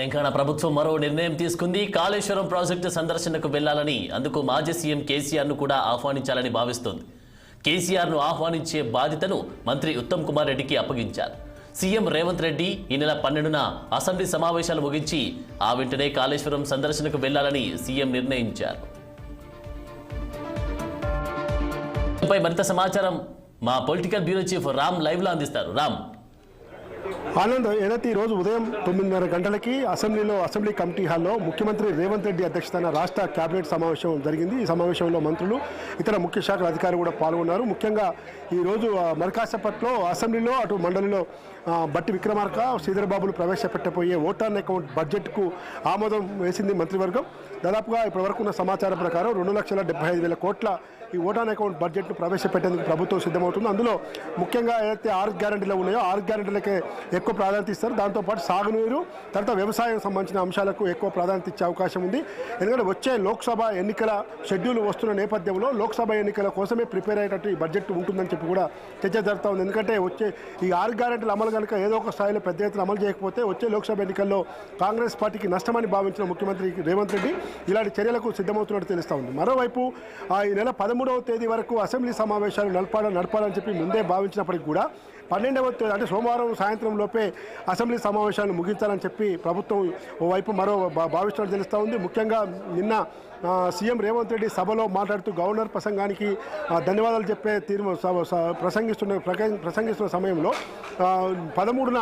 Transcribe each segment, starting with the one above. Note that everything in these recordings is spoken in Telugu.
తెలంగాణ ప్రభుత్వం మరో నిర్ణయం తీసుకుంది. కాళేశ్వరం ప్రాజెక్టు సందర్శనకు వెళ్లాలని, అందుకు మాజీ సీఎం కేసీఆర్ ను కూడా ఆహ్వానించాలని భావిస్తోంది. కేసీఆర్ ను ఆహ్వానించే బాధ్యతను మంత్రి ఉత్తమ్ కుమార్ రెడ్డికి అప్పగించారు. సీఎం రేవంత్ రెడ్డి ఈ నెల 12న అసెంబ్లీ సమావేశాలు ముగించి ఆ వెంటనే కాళేశ్వరం సందర్శనకు వెళ్లాలని సీఎం నిర్ణయించారు. మరింత సమాచారం మా political bureau chief Ram live లో అందిస్తారు. రామ్. ఆనంద్, ఏదైతే ఈరోజు ఉదయం 9:30 గంటలకి అసెంబ్లీ కమిటీ హాల్లో ముఖ్యమంత్రి రేవంత్ రెడ్డి అధ్యక్షతన రాష్ట్ర కేబినెట్ సమావేశం జరిగింది. ఈ సమావేశంలో మంత్రులు, ఇతర ముఖ్య శాఖల అధికారులు కూడా పాల్గొన్నారు. ముఖ్యంగా ఈరోజు మరికాసేపట్లో అసెంబ్లీలో అటు మండలిలో బట్టి విక్రమార్క, శ్రీధర్ బాబులు ప్రవేశపెట్టబోయే ఓటాన్ అకౌంట్ బడ్జెట్కు ఆమోదం వేసింది మంత్రివర్గం. దాదాపుగా ఇప్పటివరకు ఉన్న సమాచారం ప్రకారం 2,75,000 కోట్ల ఈ ఓటాన్ అకౌంట్ బడ్జెట్ను ప్రవేశపెట్టేందుకు ప్రభుత్వం సిద్ధమవుతుంది. అందులో ముఖ్యంగా ఏదైతే 6 గ్యారెంటీలు ఉన్నాయో 6 గ్యారెంటీలకే ఎక్కువ ప్రాధాన్యత ఇస్తారు. దాంతోపాటు సాగునీరు, తర్వాత వ్యవసాయం సంబంధించిన అంశాలకు ఎక్కువ ప్రాధాన్యత ఇచ్చే అవకాశం ఉంది. ఎందుకంటే వచ్చే లోక్సభ ఎన్నికల షెడ్యూల్ వస్తున్న నేపథ్యంలో లోక్సభ ఎన్నికల కోసమే ప్రిపేర్ అయ్యేటట్టు ఈ బడ్జెట్ ఉంటుందని చెప్పి కూడా చర్చ జరుగుతూ ఉంది. ఎందుకంటే వచ్చే ఈ 6 గ్యారెంటీల అమలు కనుక ఏదో ఒక స్థాయిలో పెద్ద ఎత్తున అమలు చేయకపోతే వచ్చే లోక్సభ ఎన్నికల్లో కాంగ్రెస్ పార్టీకి నష్టమని భావించిన ముఖ్యమంత్రి రేవంత్ రెడ్డి ఇలాంటి చర్యలకు సిద్ధమవుతున్నట్టు తెలుస్తూ ఉంది. మరోవైపు ఈ నెల 13వ తేదీ వరకు అసెంబ్లీ సమావేశాలు నడపాలని చెప్పి ముందే భావించినప్పటికీ కూడా 12వ తేదీ అంటే సోమవారం సాయంత్రం లోపే అసెంబ్లీ సమావేశాలను ముగించాలని చెప్పి ప్రభుత్వం ఓవైపు భావిస్తున్నట్టు తెలుస్తూ ఉంది. ముఖ్యంగా నిన్న సీఎం రేవంత్ రెడ్డి సభలో మాట్లాడుతూ గవర్నర్ ప్రసంగానికి ధన్యవాదాలు చెప్పే ప్రసంగిస్తున్న సమయంలో 13న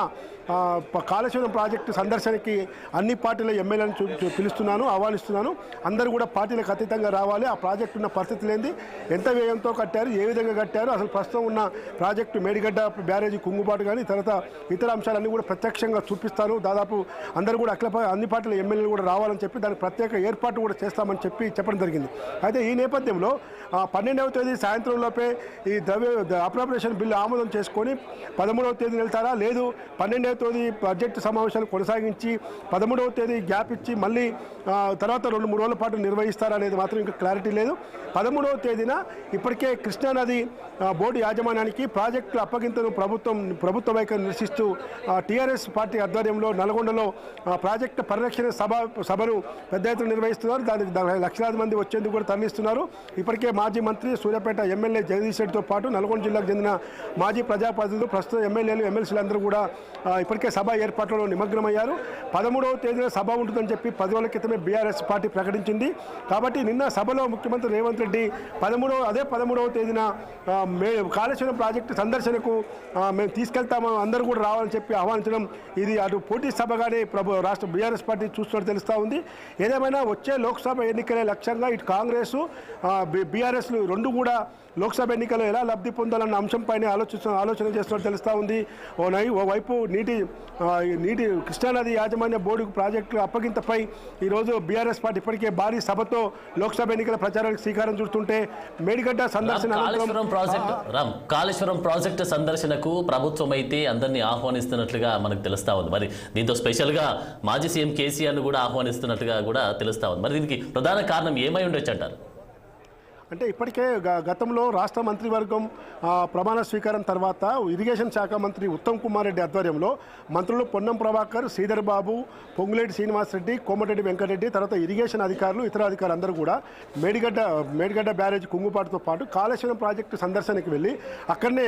కాళేశ్వరం ప్రాజెక్టు సందర్శనకి అన్ని పార్టీల ఎమ్మెల్యేలను పిలుస్తున్నాను, ఆహ్వానిస్తున్నాను. అందరూ కూడా పార్టీలకు అతీతంగా రావాలి. ఆ ప్రాజెక్టు ఉన్న పరిస్థితి లేని ఎంత వ్యయంతో కట్టారు, ఏ విధంగా కట్టారు, అసలు ప్రస్తుతం ఉన్న ప్రాజెక్టు మేడిగడ్డ బ్యారేజీ కుంగుబాటు కానీ తర్వాత ఇతర అంశాలన్నీ కూడా ప్రత్యక్షంగా చూపిస్తాను. దాదాపు అందరూ కూడా అన్ని పార్టీల ఎమ్మెల్యేలు కూడా రావాలని చెప్పి దానికి ప్రత్యేక ఏర్పాటు కూడా చేస్తామని చెప్పడం జరిగింది. అయితే ఈ నేపథ్యంలో 12వ తేదీ సాయంత్రంలోపే ఈ అప్రాప్రియేషన్ బిల్లు ఆమోదం చేసుకొని 13వ తేదీని వెళ్తారా, లేదు 12వ తేదీ బడ్జెట్ సమావేశాలు కొనసాగించి 13వ తేదీ గ్యాప్ ఇచ్చి మళ్ళీ తర్వాత 2-3 రోజుల పాటు నిర్వహిస్తారా అనేది మాత్రం ఇంకా క్లారిటీ లేదు. 13వ తేదీన ఇప్పటికే కృష్ణానది బోర్డు యాజమాన్యానికి ప్రాజెక్టుల అప్పగింతను ప్రభుత్వ వైఖరి నిరసిస్తూ టీఆర్ఎస్ పార్టీ ఆధ్వర్యంలో నల్గొండలో ప్రాజెక్టు పరిరక్షణ సభను పెద్ద ఎత్తున నిర్వహిస్తున్నారు. దానికి లక్షలాది మంది వచ్చేందుకు కూడా తరలిస్తున్నారు. ఇప్పటికే మాజీ మంత్రి సూర్యాపేట ఎమ్మెల్యే జగదీష్ రెడ్డితో పాటు నల్గొండ జిల్లాకు చెందిన మాజీ ప్రజాప్రతినిధులు, ప్రస్తుత ఎమ్మెల్యేలు, ఎమ్మెల్సీలు అందరూ కూడా ఇప్పటికే సభ ఏర్పాట్లలో నిమగ్నమయ్యారు. 13వ తేదీన సభ ఉంటుందని చెప్పి 10 రోజుల క్రితమే బీఆర్ఎస్ పార్టీ ప్రకటించింది. కాబట్టి నిన్న సభలో ముఖ్యమంత్రి రేవంత్ రెడ్డి 13వ తేదీన కాళేశ్వరం ప్రాజెక్టు సందర్శనకు మేము తీసుకెళ్తాము, అందరూ కూడా రావాలని చెప్పి ఆహ్వానించడం ఇది అటు పోటీ సభగానే రాష్ట్ర బీఆర్ఎస్ పార్టీ చూస్తున్నట్టు తెలుస్తూ ఉంది. ఏదేమైనా వచ్చే లోక్సభ ఎన్నికలే లక్ష్యంగా ఇటు కాంగ్రెస్ బీఆర్ఎస్లు రెండు కూడా లోక్సభ ఎన్నికల్లో ఎలా లబ్ధి పొందాలన్న అంశంపైనే ఆలోచన చేస్తున్నట్టు తెలుస్తూ ఉంది. ఓవైపు నీటి కృష్ణానది యాజమాన్య బోర్డు ప్రాజెక్టు అప్పగింతపై ఈరోజు బీఆర్ఎస్ పార్టీ ఇప్పటికే భారీ సభతో లోక్సభ ఎన్నికల ప్రచారానికి శ్రీకారం చుడుతుంటే మేడిగడ్డ సందర్శన కాళేశ్వరం ప్రాజెక్టు సందర్శనకు ప్రభుత్వం అయితే అందరినీ ఆహ్వానిస్తున్నట్లుగా మనకు తెలుస్తా ఉంది. మరి దీంతో స్పెషల్గా మాజీ సీఎం కేసీఆర్ ను కూడా ఆహ్వానిస్తున్నట్టుగా కూడా తెలుస్తా ఉంది. మరి దీనికి ప్రధాన కారణం ఏమై ఉండొచ్చు అంటారు? అంటే ఇప్పటికే గతంలో రాష్ట్ర మంత్రివర్గం ప్రమాణ స్వీకారం తర్వాత ఇరిగేషన్ శాఖ మంత్రి ఉత్తమ్ కుమార్ రెడ్డి ఆధ్వర్యంలో మంత్రులు పొన్నం ప్రభాకర్, శ్రీధర్ బాబు, పొంగులేటి శ్రీనివాసరెడ్డి, కోమటిరెడ్డి వెంకటరెడ్డి, తర్వాత ఇరిగేషన్ అధికారులు, ఇతర అధికారులు అందరూ కూడా మేడిగడ్డ బ్యారేజ్ కుంగుపాటుతో పాటు కాళేశ్వరం ప్రాజెక్టు సందర్శనకి వెళ్ళి అక్కడనే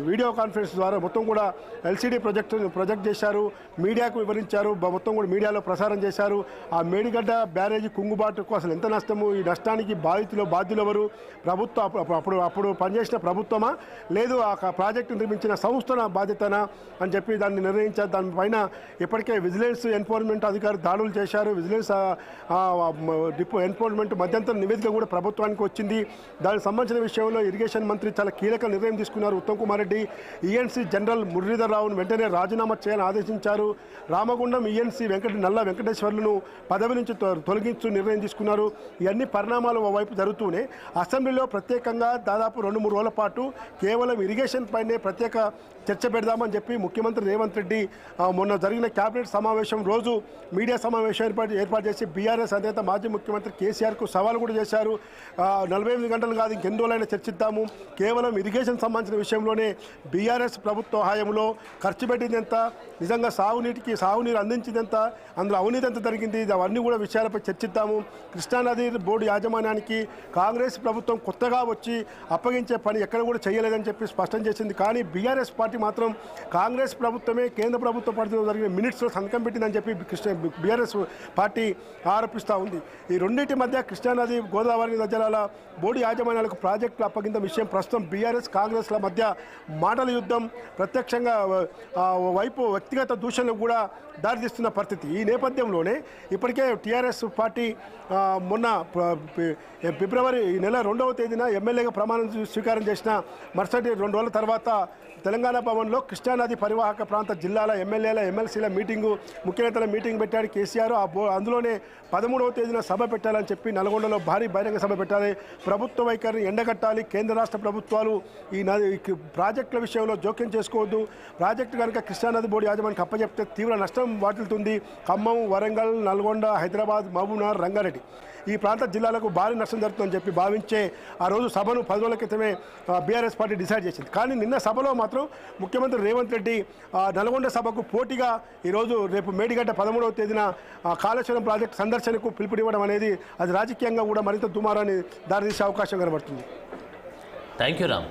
వీడియో కాన్ఫరెన్స్ ద్వారా మొత్తం కూడా ఎల్సీడీ ప్రొజెక్ట్ చేశారు, మీడియాకు వివరించారు, మొత్తం కూడా మీడియాలో ప్రసారం చేశారు. ఆ మేడిగడ్డ బ్యారేజీ కుంగుబాటుకు అసలు ఎంత నష్టము, ఈ నష్టానికి బాధ్యులు ఎవరు, అప్పుడు పనిచేసిన ప్రభుత్వమా, లేదు ఆ ప్రాజెక్టు నిర్మించిన సంస్థన బాధ్యతనా అని చెప్పి దాన్ని నిర్ణయించారు. దానిపైన ఇప్పటికే విజిలెన్స్ ఎన్ఫోర్స్మెంట్ అధికారులు దాడులు చేశారు. విజిలెన్స్ ఎన్ఫోర్స్మెంట్ మధ్యంతర నివేదిక కూడా ప్రభుత్వానికి వచ్చింది. దానికి సంబంధించిన విషయంలో ఇరిగేషన్ మంత్రి చాలా కీలక నిర్ణయం తీసుకున్నారు. ఉత్తమ్ కుమార్ రెడ్డి ఈఎన్సీ జనరల్ మురళీధర్ రావును వెంటనే రాజీనామా చేయాలని ఆదేశించారు. రామగుండం ఈఎన్సీ నల్ల వెంకటేశ్వర్లను పదవి నుంచి తొలగించు నిర్ణయం తీసుకున్నారు. ఇవన్నీ పరిణామాలు వైపు జరుగుతూనే అసెంబ్లీలో ప్రత్యేకంగా దాదాపు 2-3 రోజుల పాటు కేవలం ఇరిగేషన్ పైనే ప్రత్యేక చర్చ పెడదామని చెప్పి ముఖ్యమంత్రి రేవంత్ రెడ్డి మొన్న జరిగిన కేబినెట్ సమావేశం రోజు మీడియా సమావేశం ఏర్పాటు చేసి బీఆర్ఎస్ అధినేత మాజీ ముఖ్యమంత్రి కేసీఆర్కు సవాల్ కూడా చేశారు. 48 గంటలు కాదు, ఇంకెన్ని రోజులైనా చర్చిద్దాము, కేవలం ఇరిగేషన్ సంబంధించిన విషయంలోనే బీఆర్ఎస్ ప్రభుత్వ హయాంలో ఖర్చు పెట్టింది ఎంత, నిజంగా సాగునీరు అందించింది ఎంత, అందులో అవినీతి ఎంత జరిగింది, అవన్నీ కూడా విషయాలపై చర్చిద్దాము. కృష్ణానది బోర్డు యాజమాన్యానికి కాంగ్రెస్ ప్రభుత్వం కొత్తగా వచ్చి అప్పగించే పని ఎక్కడ కూడా చేయలేదని చెప్పి స్పష్టం చేసింది. కానీ బీఆర్ఎస్ పార్టీ మాత్రం కాంగ్రెస్ ప్రభుత్వమే కేంద్ర ప్రభుత్వ పరిధిలో జరిగిన మినిట్స్లో సంతకం పెట్టిందని చెప్పి బీఆర్ఎస్ పార్టీ ఆరోపిస్తూ ఉంది. ఈ రెండింటి మధ్య కృష్ణానది గోదావరి నజరాల బోర్డు యాజమాన్యాలకు ప్రాజెక్టులు అప్పగింత విషయం ప్రస్తుతం బీఆర్ఎస్ కాంగ్రెస్ల మధ్య మాటల యుద్ధం, ప్రత్యక్షంగా వైపు వ్యక్తిగత దూషణలకు కూడా దారితీస్తున్న పరిస్థితి. ఈ నేపథ్యంలోనే ఇప్పటికే టీఆర్ఎస్ పార్టీ మొన్న ఫిబ్రవరి ఈ నెల 2వ తేదీన ఎమ్మెల్యేగా ప్రమాణం స్వీకారం చేసిన మరుసటి 2 రోజుల తర్వాత తెలంగాణ భవన్లో కృష్ణానది పరివాహక ప్రాంత జిల్లాల ఎమ్మెల్యేల ఎమ్మెల్సీల మీటింగు, ముఖ్య నేతల మీటింగ్ పెట్టాడు కేసీఆర్. అందులోనే 13వ తేదీన సభ పెట్టాలని చెప్పి నల్గొండలో భారీ బహిరంగ సభ పెట్టాలి, ప్రభుత్వ వైఖరిని ఎండగట్టాలి, కేంద్ర రాష్ట్ర ప్రభుత్వాలు ఈ ప్రాజెక్టుల విషయంలో జోక్యం చేసుకోవద్దు, ప్రాజెక్టు కనుక కృష్ణానది బోర్డు యాజమాన్యానికి అప్పచెప్తే తీవ్ర నష్టం వాటిల్తుంది, ఖమ్మం, వరంగల్, నల్గొండ, హైదరాబాద్, మహబూబ్నగర్, రంగారెడ్డి ఈ ప్రాంత జిల్లాలకు భారీ నష్టం జరుగుతుందని చెప్పి భావించే ఆ రోజు సభను 10 రోజుల క్రితమే బీఆర్ఎస్ పార్టీ డిసైడ్ చేసింది. కానీ నిన్న సభలో మాత్రం ముఖ్యమంత్రి రేవంత్ రెడ్డి నల్గొండ సభకు పోటీగా ఈరోజు రేపు మేడిగడ్డ 13వ తేదీన కాళేశ్వరం ప్రాజెక్టు సందర్శనకు పిలుపునివ్వడం అనేది అది రాజకీయంగా కూడా మరింత దుమారాన్ని దారితీసే అవకాశం కనబడుతుంది. Thank you Ram.